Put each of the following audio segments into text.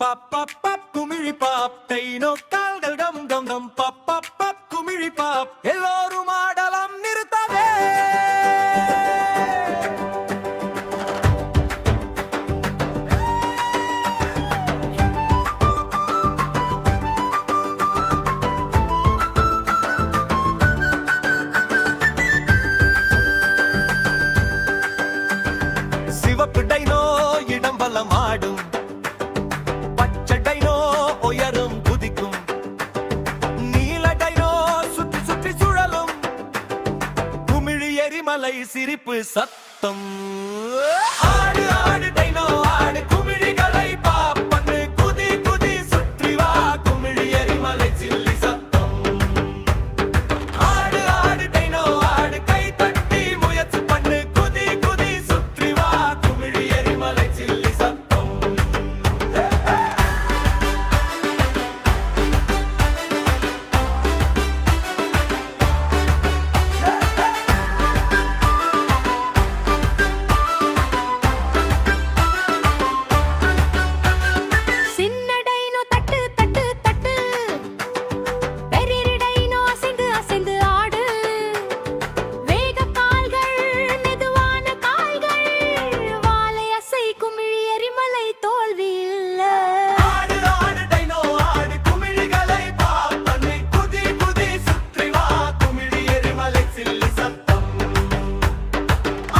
Pop pop pop குமிழி pop தைனோ கால்கள் டம் டம் டம் pop pop pop குமிழி pop எல்லோரும் ஆடலாம் நிறுத்தாதே. சிவப்பு டைனோ இடம் வலம் ஆடும், பச்சை டைனோ உயரும் குதிக்கும், நீல டைனோ சுற்றி சுற்றி சுழலும், குமிழி எரிமலை சிரிப்பு சத்தம். ஆடு ஆடு டைனோ ஆடு குமிழிகளை பாப்பன்னு குதி குதி சுற்றி வா குமிழி எரிமலை சில்லி சத்தம். ஆடு ஆடு டைனோ ஆடு கை தட்டி முயற்சி பண்ணு குதி குதி சுற்றி வா குமிழி எரிமலை சில்லி சத்தம். சின்ன டைனோ தட்டு தட்டு தட்டு, பெரிய டைனோ அசைந்து அசைந்து ஆடு, வேக கால்கள் மெதுவான கால்கள், வாலை அசை குமிழி எரிமலை தோல்வி இல்ல. ஆடு ஆடு டைனோ ஆடு குமிழிகளை பாப்பன்னு குதி குதி சுற்றி வா குமிழி எரிமலை சில்லி சத்தம்.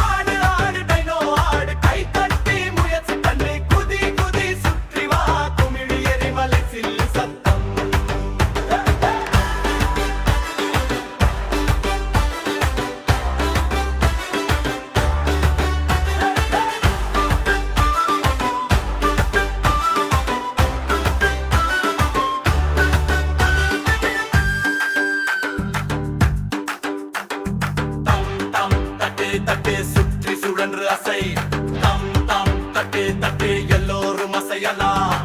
ஆடு ஆடு டைனோ ஆடு கை தட்டி முயற்சி பண்ணு குதி குதி சுற்றி வா குமிழி எரிமலை சில்லி சத்தம். தம் தம் தட்டு தட்டு சுற்றி சுழன்று அசை, தம் தம் தட்டு தட்டு எல்லோரும் அசையலாம்.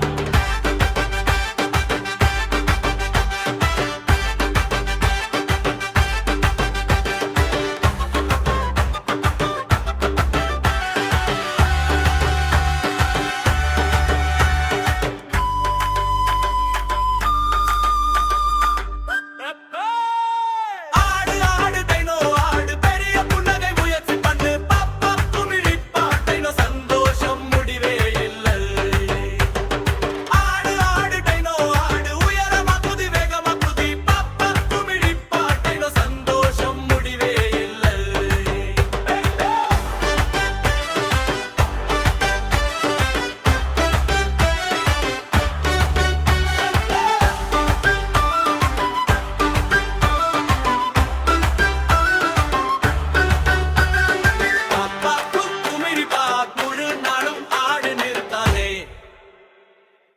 ஆடு ஆடு டைனோ ஆடு பெரிய புன்னகை முயற்சி பண்ணு பாப்பா குமிழி பாட்டைனோ சந்தோஷம் முடிவே இல்லை. ஆடு ஆடு டைனோ ஆடு உயரமா குதி வேகமா குதி பாப்பா குமிழி பாட்டைனோ சந்தோஷம் முடிவே இல்லை. பாப்பா குமிழி பாப் முழு நாளும் ஆடு நிறுத்தாதே.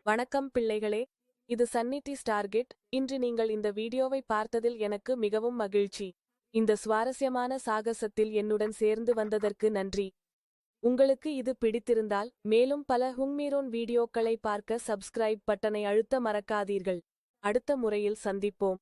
வணக்கம் பிள்ளைகளே, இது சன்னிட்டி ஸ்டார்கெட். இன்று நீங்கள் இந்த வீடியோவை பார்த்ததில் எனக்கு மிகவும் மகிழ்ச்சி. இந்த சுவாரஸ்யமான சாகசத்தில் என்னுடன் சேர்ந்து வந்ததற்கு நன்றி. உங்களுக்கு இது பிடித்திருந்தால் மேலும் பல ஹுங்மீரோன் வீடியோக்களை பார்க்க சப்ஸ்கிரைப் பட்டனை அழுத்த மறக்காதீர்கள். அடுத்த முறையில் சந்திப்போம்.